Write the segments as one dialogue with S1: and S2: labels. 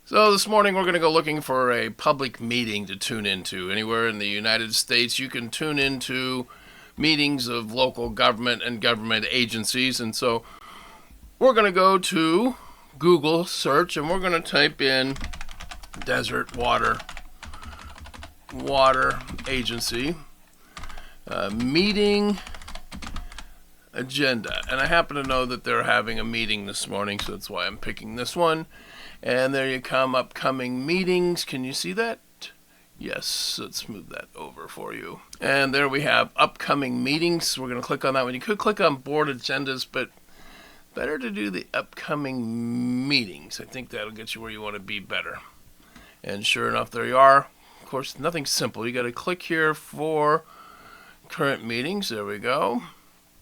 S1: So this morning we're going to go looking for a public meeting to tune into. Anywhere in the United States you can tune into meetings of local government and government agencies. And so we're going to go to Google search and we're going to type in desert water agency meeting agenda. And I happen to know that they're having a meeting this morning, so that's why I'm picking this one. And there you come, upcoming meetings. Can you see that? Yes, let's move that over for you. And there we have upcoming meetings. We're going to click on that one. You could click on board agendas, but better to do the upcoming meetings. I think that'll get you where you want to be better. And sure enough, there you are. Of course, nothing simple. You got to click here for current meetings. There we go.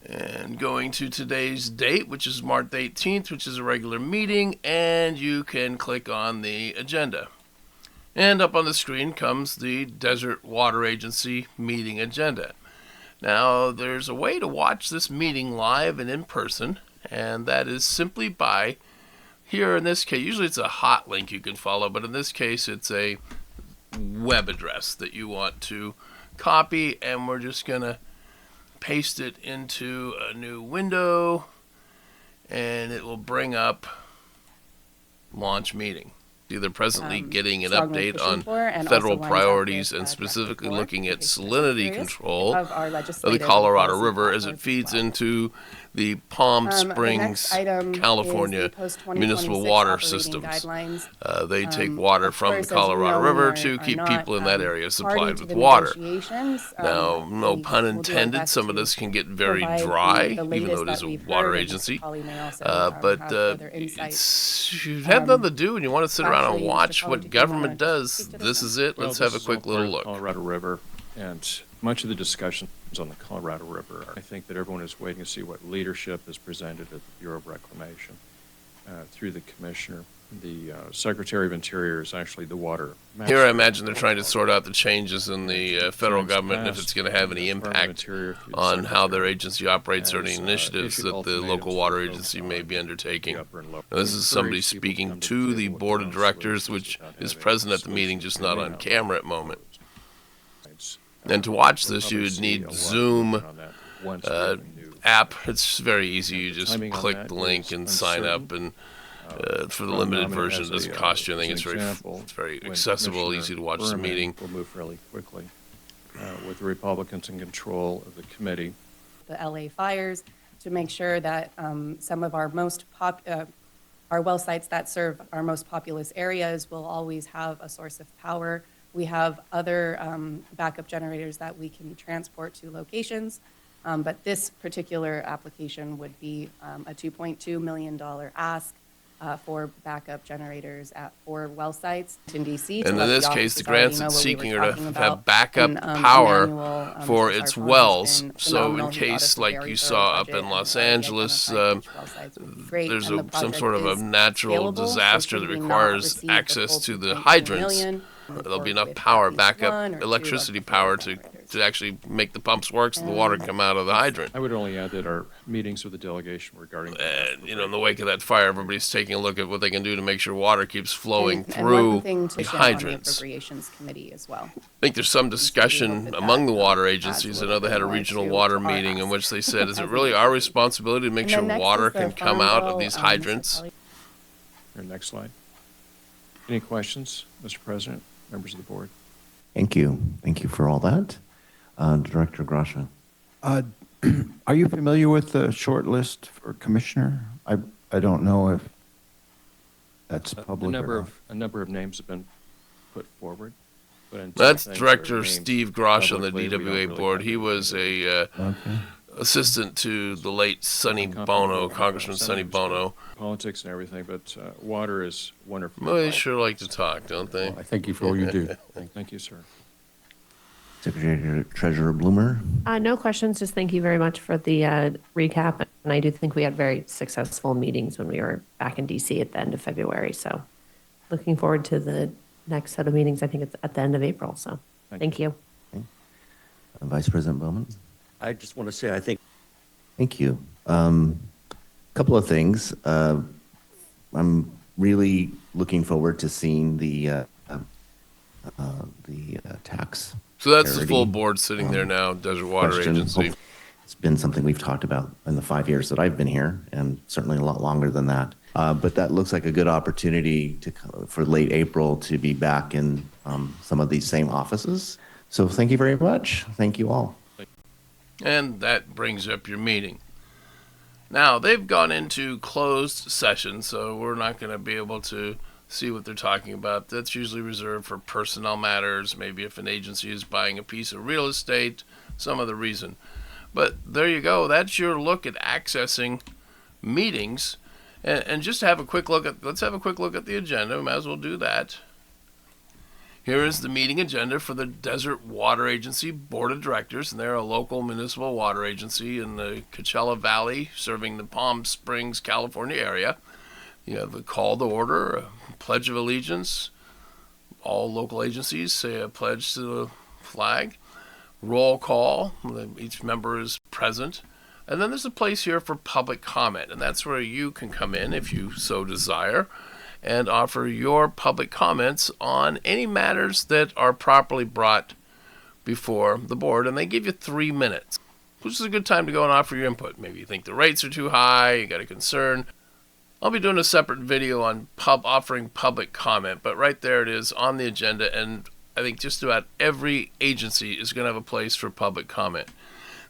S1: And going to today's date, which is March 18th, which is a regular meeting, and you can click on the agenda. And up on the screen comes the Desert Water Agency meeting agenda. Now, there's a way to watch this meeting live and in person, and that is simply by, here in this case, usually it's a hot link you can follow, but in this case it's a web address that you want to copy, and we're just going to paste it into a new window, and it will bring up launch meeting. Either presently getting an update on federal priorities and specifically looking at salinity control of the Colorado River as it feeds into the Palm Springs, California municipal water systems. They take water from the Colorado River to keep people in that area supplied with water. Now, no pun intended, some of this can get very dry, even though it is a water agency. But if you have nothing to do and you want to sit around and watch what government does, this is it. Let's have a quick little look.
S2: Colorado River, and much of the discussions on the Colorado River, I think that everyone is waiting to see what leadership is presented at the Bureau of Reclamation through the commissioner. The Secretary of Interior is actually the water master.
S1: Here I imagine they're trying to sort out the changes in the federal government and if it's going to have any impact on how their agency operates or any initiatives that the local water agency may be undertaking. Now, this is somebody speaking to the board of directors, which is present at the meeting, just not on camera at the moment. And to watch this, you would need Zoom app. It's very easy. You just click the link and sign up, and for the limited version, it doesn't cost you anything. It's very accessible, easy to watch the meeting.
S2: We'll move fairly quickly with the Republicans in control of the committee.
S3: The LA fires, to make sure that some of our our well sites that serve our most populous areas will always have a source of power. We have other backup generators that we can transport to locations, but this particular application would be a $2.2 million ask for backup generators at 4 well sites in D.C.
S1: And in this case, the grants it's seeking are to have backup power for its wells. So in case, like you saw up in Los Angeles, there's some sort of a natural disaster that requires access to the hydrants. There'll be enough power, backup electricity power to actually make the pumps work so the water can come out of the hydrant.
S2: I would only add that our meetings with the delegation regarding
S1: in the wake of that fire, everybody's taking a look at what they can do to make sure water keeps flowing through the hydrants.
S3: I
S1: think there's some discussion among the water agencies. I know they had a regional water meeting in which they said, is it really our responsibility to make sure water can come out of these hydrants?
S2: Next slide. Any questions, Mr. President, members of the board?
S4: Thank you. Thank you for all that. Director Grasha.
S5: Are you familiar with the short list for commissioner? I don't know if that's public.
S2: A number of names have been put forward.
S1: That's Director Steve Grosh on the DWA board. He was a assistant to the late Sonny Bono, Congressman Sonny Bono.
S2: Politics and everything, but water is wonderful.
S1: Well, they sure like to talk, don't they?
S5: Well, I thank you for all you do.
S2: Thank you, sir.
S4: Secretary Treasurer Bloomer.
S6: No questions. Just thank you very much for the recap. And I do think we had very successful meetings when we were back in D.C. at the end of February. So looking forward to the next set of meetings. I think it's at the end of April. So thank you.
S4: Okay. Vice President Bowman.
S7: I just want to say, I think.
S4: Thank you. Couple of things. I'm really looking forward to seeing the tax.
S1: So that's the
S4: parity,
S1: full board sitting there now, Desert Water
S4: question.
S1: Agency.
S4: It's been something we've talked about in the 5 years that I've been here, and certainly a lot longer than that. But that looks like a good opportunity for late April to be back in some of these same offices. So thank you very much. Thank you all.
S1: And that brings up your meeting. Now, they've gone into closed session, so we're not going to be able to see what they're talking about. That's usually reserved for personnel matters, maybe if an agency is buying a piece of real estate, some other reason. But there you go. That's your look at accessing meetings. And just to have a quick look at, let's have a quick look at the agenda. We might as well do that. Here is the meeting agenda for the Desert Water Agency Board of Directors, and they're a local municipal water agency in the Coachella Valley, serving the Palm Springs, California area. You have a call to order, a pledge of allegiance. All local agencies say a pledge to the flag. Roll call, each member is present. And then there's a place here for public comment, and that's where you can come in if you so desire and offer your public comments on any matters that are properly brought before the board. And they give you 3 minutes, which is a good time to go and offer your input. Maybe you think the rates are too high, you got a concern. I'll be doing a separate video on offering public comment, but right there it is on the agenda, and I think just about every agency is going to have a place for public comment.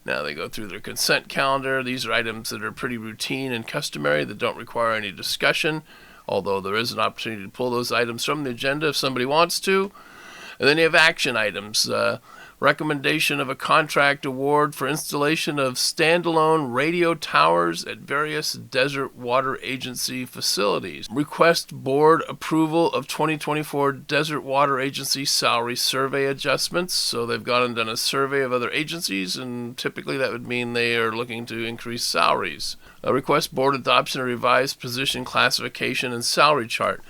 S1: Now they go through their consent calendar. These are items that are pretty routine and customary that don't require any discussion, although there is an opportunity to pull those items from the agenda if somebody wants to. And then you have action items. Recommendation of a contract award for installation of standalone radio towers at various Desert Water Agency facilities. Request board approval of 2024 Desert Water Agency salary survey adjustments. So they've gone and done a survey of other agencies, and typically that would mean they are looking to increase salaries. Request board adoption of revised position classification and salary chart.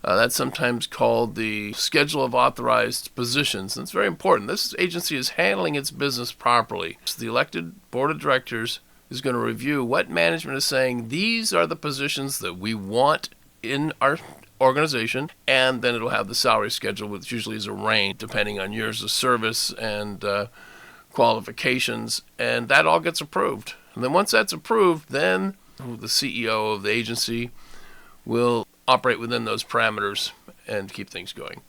S1: That's sometimes called the schedule of authorized positions. And it's very important. This agency is handling its business properly. So the elected board of directors is going to review what management is saying. These are the positions that we want in our organization. And then it'll have the salary schedule, which usually is a range depending on years of service and qualifications. And that all gets approved. And then once that's approved, then the CEO of the agency will operate within those parameters and keep things going.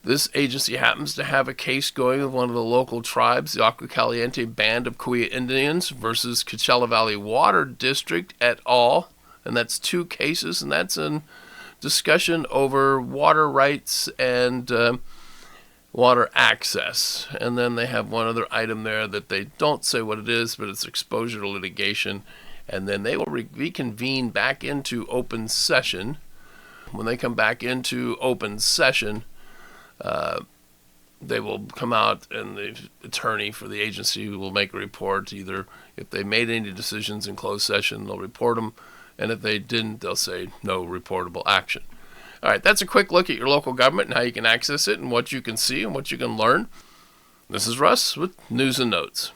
S1: This agency happens to have a case going with one of the local tribes, the Agua Caliente Band of Kuya Indians versus Coachella Valley Water District et al. And that's 2 cases, and that's in discussion over water rights and water access. And then they have one other item there that they don't say what it is, but it's exposure to litigation. And then they will reconvene back into open session. When they come back into open session, they will come out, and the attorney for the agency will make a report. Either if they made any decisions in closed session, they'll report them, and if they didn't, they'll say no reportable action. All right, that's a quick look at your local government and how you can access it and what you can see and what you can learn. This is Russ with News and Notes.